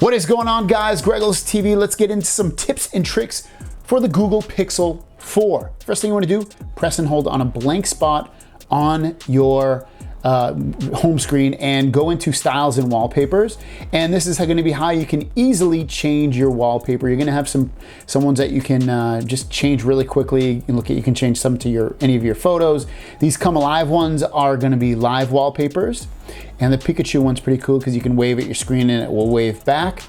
What is going on, guys? Greggles TV. Let's get into some tips and tricks for the Google Pixel 4. First thing you want to do, press and hold on a blank spot on your home screen and go into styles and wallpapers. And this is going to be how you can easily change your wallpaper. You're going to have some ones that you can just change really quickly. You can change some to any of your photos. These Come Alive ones are going to be live wallpapers. And the Pikachu one's pretty cool because you can wave at your screen and it will wave back.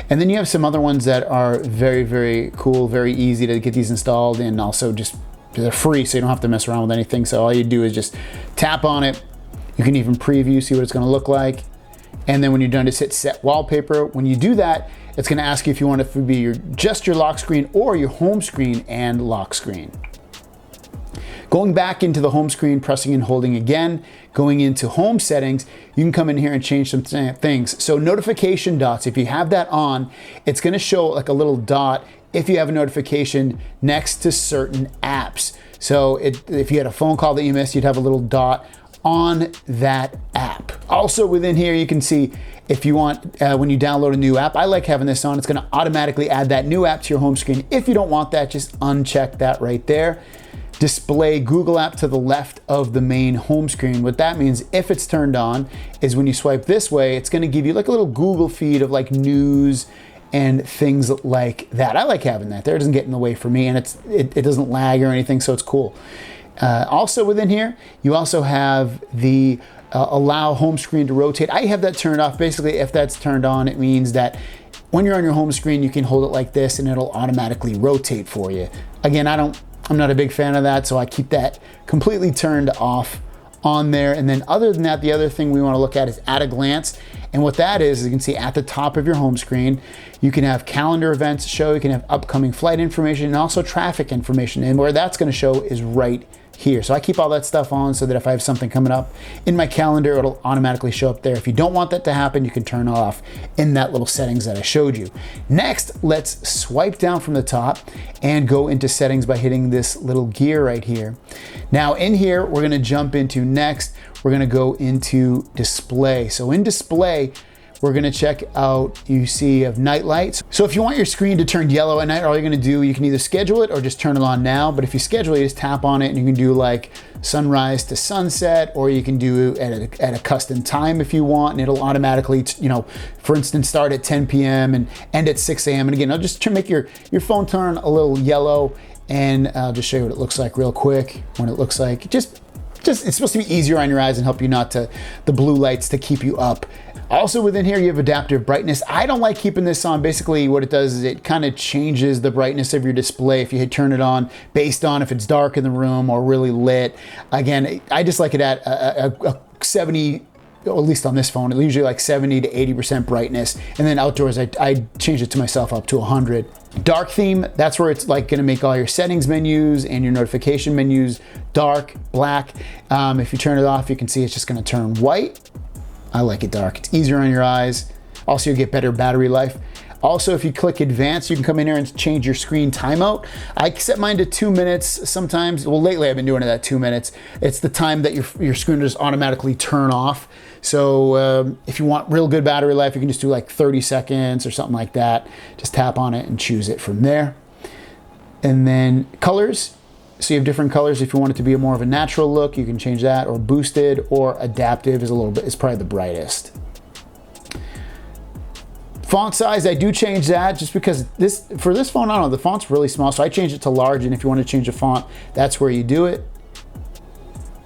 And then you have some other ones that are very, very cool, very easy to get these installed, and also just they're free, so you don't have to mess around with anything. So all you do is just tap on it. You can even preview, see what it's going to look like. And then when you're done, just hit set wallpaper. When you do that, it's going to ask you if you want it to be just your lock screen or your home screen and lock screen. Going back into the home screen, pressing and holding again, going into home settings, you can come in here and change some things. So notification dots, if you have that on, it's going to show like a little dot if you have a notification next to certain apps. So if you had a phone call that you missed, you'd have a little dot on that app. Also within here, you can see if you want, when you download a new app, I like having this on, it's gonna automatically add that new app to your home screen. If you don't want that, just uncheck that right there. Display Google app to the left of the main home screen. What that means, if it's turned on, is when you swipe this way, it's gonna give you like a little Google feed of like news and things like that. I like having that there. It doesn't get in the way for me, and it doesn't lag or anything, so it's cool. Also within here, you also have the allow home screen to rotate. I have that turned off. Basically, if that's turned on, it means that when you're on your home screen, you can hold it like this and it'll automatically rotate for you. Again, I'm not a big fan of that, so I keep that completely turned off on there. And then other than that, the other thing we want to look at is at a glance. And what that is you can see at the top of your home screen, you can have calendar events show, you can have upcoming flight information, and also traffic information. And where that's going to show is right here. So I keep all that stuff on so that if I have something coming up in my calendar, it'll automatically show up there. If you don't want that to happen, you can turn it off in that little settings that I showed you. Next, let's swipe down from the top and go into settings by hitting this little gear right here. Now in here, we're gonna jump into next, we're gonna go into display. So in display, we're gonna check out, you see you have night lights. So if you want your screen to turn yellow at night, all you're gonna do, you can either schedule it or just turn it on now. But if you schedule it, you just tap on it and you can do like sunrise to sunset, or you can do it at a custom time if you want, and it'll automatically, for instance, start at 10 p.m. and end at 6 a.m. And again, I'll just make your phone turn a little yellow, and I'll just show you what it looks like real quick. When it looks like, just it's supposed to be easier on your eyes and help you not to, the blue lights to keep you up. Also within here, you have adaptive brightness. I don't like keeping this on. Basically what it does is it kind of changes the brightness of your display if you turn it on based on if it's dark in the room or really lit. Again, I just like it at a 70, or at least on this phone, it's usually like 70 to 80% brightness. And then outdoors, I change it to myself up to 100. Dark theme, that's where it's like gonna make all your settings menus and your notification menus dark, black. If you turn it off, you can see it's just gonna turn white. I like it dark. It's easier on your eyes. Also, you get better battery life. Also, if you click advanced, you can come in here and change your screen timeout. I set mine to 2 minutes sometimes. Well, lately I've been doing it at 2 minutes. It's the time that your screen will just automatically turn off. So if you want real good battery life, you can just do like 30 seconds or something like that. Just tap on it and choose it from there. And then colors. So you have different colors. If you want it to be more of a natural look, you can change that, or boosted, or adaptive is probably the brightest. Font size, I do change that just because for this phone, I don't know, the font's really small, so I change it to large, and if you want to change the font, that's where you do it.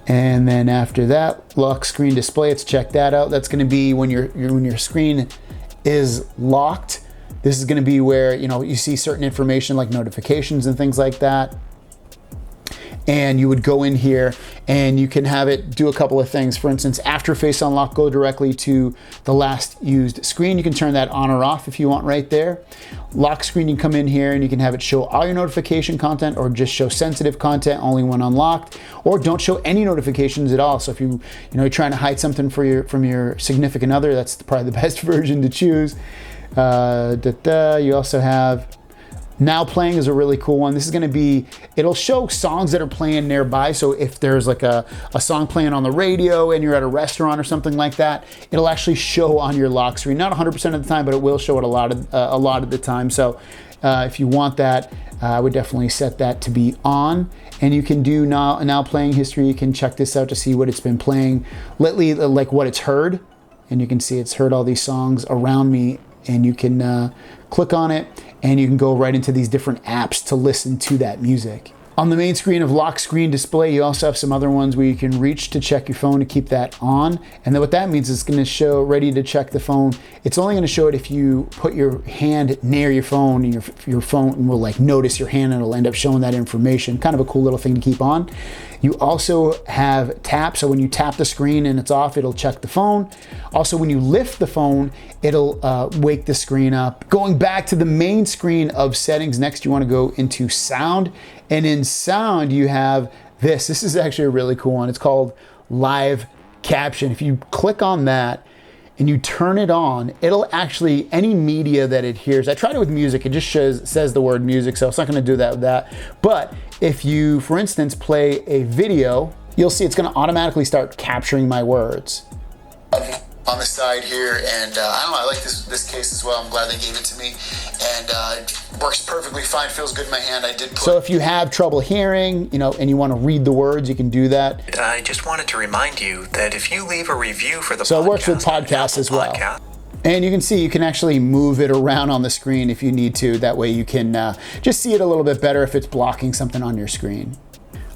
And then after that, lock screen display, let's check that out. That's going to be when your screen is locked. This is going to be where you see certain information like notifications and things like that. And you would go in here and you can have it do a couple of things. For instance, after face unlock, go directly to the last used screen. You can turn that on or off if you want right there. Lock screen, you can come in here and you can have it show all your notification content, or just show sensitive content only when unlocked, or don't show any notifications at all. So if you're trying to hide something from your significant other, that's probably the best version to choose. You also have Now playing is a really cool one. This is gonna be, it'll show songs that are playing nearby. So if there's like a song playing on the radio and you're at a restaurant or something like that, it'll actually show on your lock screen. Not 100% of the time, but it will show it a lot of the time. So if you want that, I would definitely set that to be on. And you can do now playing history. You can check this out to see what it's been playing lately, like what it's heard. And you can see it's heard all these songs around me, and you can click on it and you can go right into these different apps to listen to that music. On the main screen of lock screen display, you also have some other ones where you can reach to check your phone to keep that on. And then what that means is it's gonna show ready to check the phone. It's only gonna show it if you put your hand near your phone, and your phone will like notice your hand and it'll end up showing that information. Kind of a cool little thing to keep on. You also have tap, so when you tap the screen and it's off, it'll check the phone. Also, when you lift the phone, it'll wake the screen up. Going back to the main screen of settings, next you wanna go into sound. And in sound, you have this. This is actually a really cool one. It's called live caption. If you click on that and you turn it on, it'll actually, any media that it hears, I tried it with music, it just says the word music, so it's not gonna do that with that. But if you, for instance, play a video, you'll see it's gonna automatically start capturing my words. On the side here, and I don't know, I like this case as well. I'm glad they gave it to me, and it works perfectly fine, feels good in my hand. I did so if you have trouble hearing, and you want to read the words, you can do that. I just wanted to remind you that if you leave a review for the so it works with podcasts as well. And you can see, you can actually move it around on the screen if you need to. That way you can just see it a little bit better if it's blocking something on your screen.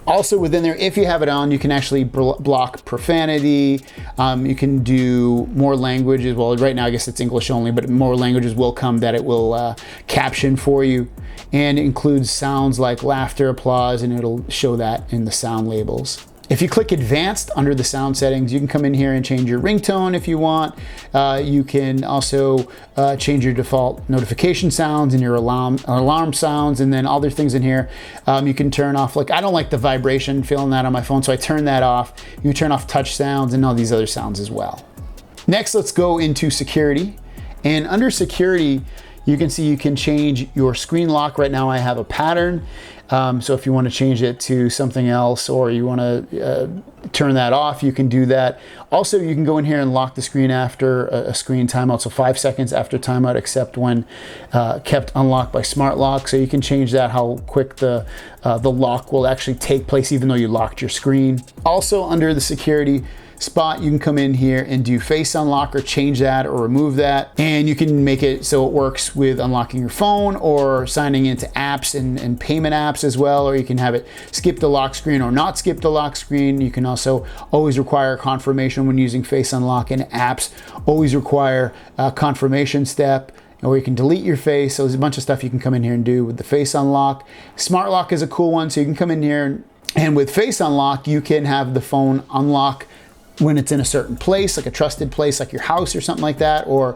Also within there, if you have it on, you can actually block profanity. You can do more languages. Well, right now I guess it's English only, but more languages will come that it will caption for you, and it includes sounds like laughter, applause, and it'll show that in the sound labels. If you click advanced under the sound settings, you can come in here and change your ringtone if you want. You can also change your default notification sounds and your alarm sounds, and then other things in here. You can turn off, like I don't like the vibration, feeling that on my phone, so I turn that off. You can turn off touch sounds and all these other sounds as well. Next, let's go into security. And under security, you can see you can change your screen lock. Right now I have a pattern. So if you want to change it to something else, or you want to turn that off, you can do that. Also, you can go in here and lock the screen after a screen timeout. So 5 seconds after timeout, except when kept unlocked by smart lock. So you can change that, how quick the lock will actually take place, even though you locked your screen. Also under the security spot, you can come in here and do face unlock, or change that or remove that. And you can make it so it works with unlocking your phone or signing into apps and payment apps as well. Or you can have it skip the lock screen or not skip the lock screen. You can also always require confirmation when using face unlock, and apps always require a confirmation step. Or you can delete your face. So there's a bunch of stuff you can come in here and do with the face unlock. Smart lock is a cool one. So you can come in here and with face unlock, you can have the phone unlock when it's in a certain place, like a trusted place, like your house or something like that. Or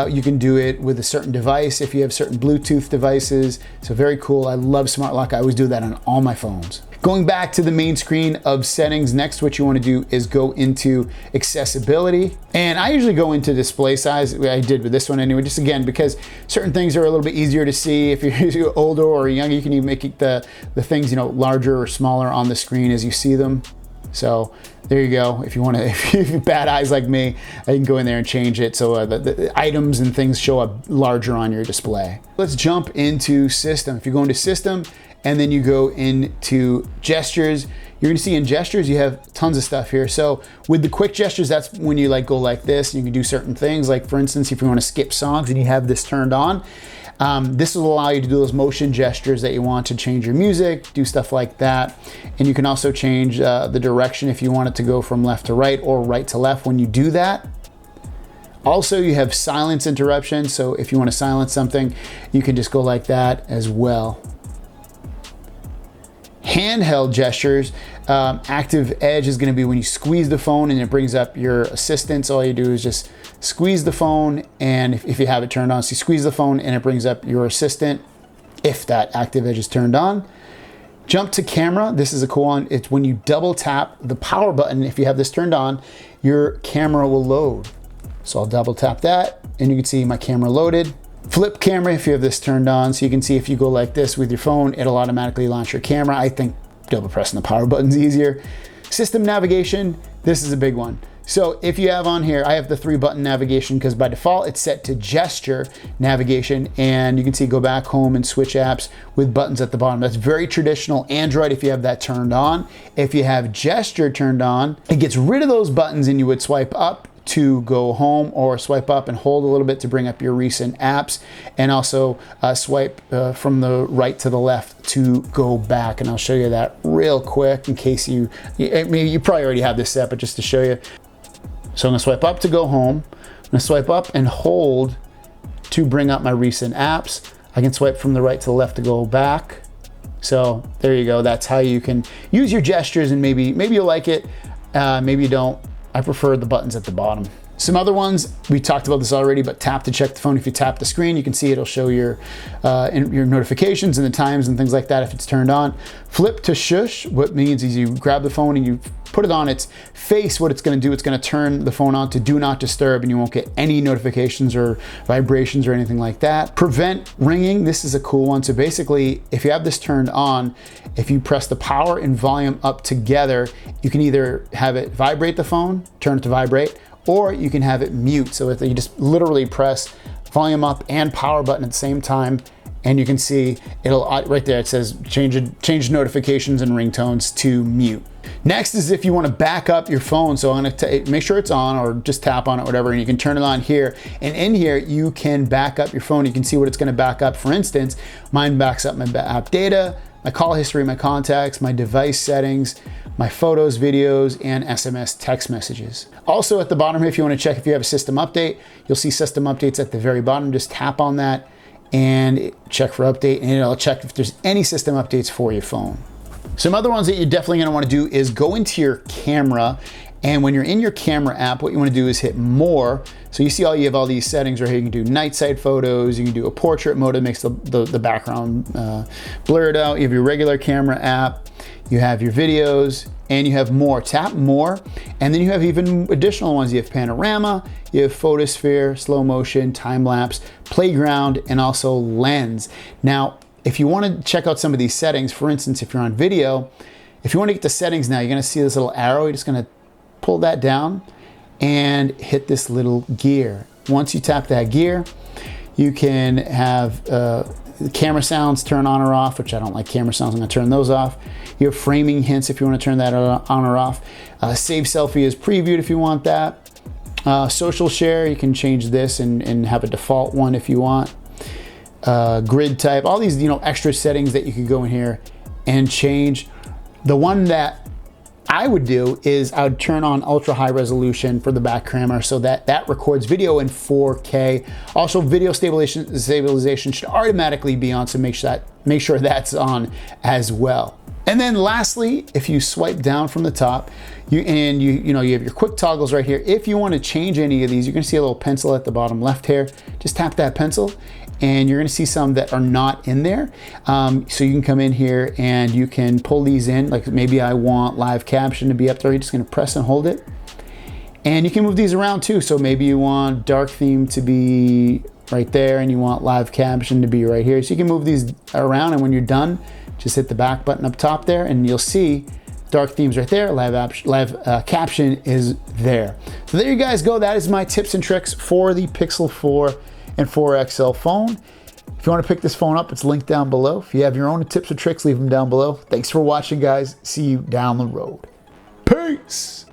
you can do it with a certain device if you have certain Bluetooth devices. So very cool. I love smart lock. I always do that on all my phones. Going back to the main screen of settings, next what you want to do is go into accessibility. And I usually go into display size. I did with this one anyway, just again, because certain things are a little bit easier to see. If you're older or younger, you can even make it the things, larger or smaller on the screen as you see them. So there you go. If you want to, if you have bad eyes like me, you can go in there and change it so the items and things show up larger on your display. Let's jump into system. If you go into system and then you go into gestures, you're gonna see in gestures, you have tons of stuff here. So with the quick gestures, that's when you go like this, and you can do certain things. Like for instance, if you want to skip songs and you have this turned on, this will allow you to do those motion gestures that you want to change your music, do stuff like that. And you can also change the direction if you want it to go from left to right or right to left when you do that. Also, you have silence interruption. So if you want to silence something, you can just go like that as well. Handheld gestures, active edge is going to be when you squeeze the phone and it brings up your assistants. All you do is just squeeze the phone, and if you have it turned on, so you squeeze the phone and it brings up your assistant if that active edge is turned on. Jump to camera, this is a cool one. It's when you double tap the power button. If you have this turned on, your camera will load. So I'll double tap that and you can see my camera loaded. Flip camera if you have this turned on, so you can see if you go like this with your phone, it'll automatically launch your camera. I think double pressing the power button's easier. System navigation, this is a big one. So if you have on here, I have the 3-button navigation because by default it's set to gesture navigation, and you can see go back, home, and switch apps with buttons at the bottom. That's very traditional Android if you have that turned on. If you have gesture turned on, it gets rid of those buttons and you would swipe up to go home, or swipe up and hold a little bit to bring up your recent apps, and also swipe from the right to the left to go back. And I'll show you that real quick in case maybe you probably already have this set, but just to show you. So I'm gonna swipe up to go home. I'm gonna swipe up and hold to bring up my recent apps. I can swipe from the right to the left to go back. So there you go. That's how you can use your gestures, and maybe you'll like it, maybe you don't. I prefer the buttons at the bottom. Some other ones, we talked about this already, but tap to check the phone. If you tap the screen, you can see it'll show your notifications and the times and things like that if it's turned on. Flip to shush, what means is you grab the phone and you put it on its face. What it's gonna do, it's gonna turn the phone on to do not disturb, and you won't get any notifications or vibrations or anything like that. Prevent ringing, this is a cool one. So basically, if you have this turned on, if you press the power and volume up together, you can either have it vibrate the phone, turn it to vibrate, or you can have it mute. So you just literally press volume up and power button at the same time, and you can see it'll, right there, it says change notifications and ringtones to mute. Next is if you want to back up your phone. So I'm going to make sure it's on, or just tap on it, whatever, and you can turn it on here. And in here, you can back up your phone. You can see what it's going to back up. For instance, mine backs up my app data, my call history, my contacts, my device settings, my photos, videos, and SMS text messages. Also at the bottom here, if you want to check if you have a system update, you'll see system updates at the very bottom. Just tap on that and check for update, and it'll check if there's any system updates for your phone. Some other ones that you're definitely gonna wanna do is go into your camera, and when you're in your camera app, what you wanna do is hit more. So you see you have all these settings right here. You can do night side photos, you can do a portrait mode that makes the background blurred out. You have your regular camera app, you have your videos, and you have more. Tap more, and then you have even additional ones. You have panorama, you have photosphere, slow motion, time lapse, playground, and also lens. Now, if you want to check out some of these settings, for instance, if you're on video, if you want to get the settings now, you're going to see this little arrow. You're just going to pull that down and hit this little gear. Once you tap that gear, you can have camera sounds turn on or off, which I don't like camera sounds. I'm going to turn those off. You have framing hints if you want to turn that on or off. Save selfie as previewed if you want that. Social share, you can change this and have a default one if you want. Grid type, all these extra settings that you could go in here and change. The one that I would do is I would turn on ultra high resolution for the back camera, so that records video in 4K. Also, video stabilization should automatically be on, so make sure that's on as well. And then lastly, if you swipe down from the top, you have your quick toggles right here. If you want to change any of these, you're going to see a little pencil at the bottom left here. Just tap that pencil, and you're going to see some that are not in there. So you can come in here and you can pull these in. Like maybe I want live caption to be up there. You're just going to press and hold it, and you can move these around too. So maybe you want dark theme to be right there, and you want live caption to be right here. So you can move these around, and when you're done, just hit the back button up top there, and you'll see dark themes right there. Live caption is there. So there you guys go. That is my tips and tricks for the Pixel 4 and 4 XL phone. If you want to pick this phone up, it's linked down below. If you have your own tips or tricks, leave them down below. Thanks for watching, guys. See you down the road. Peace.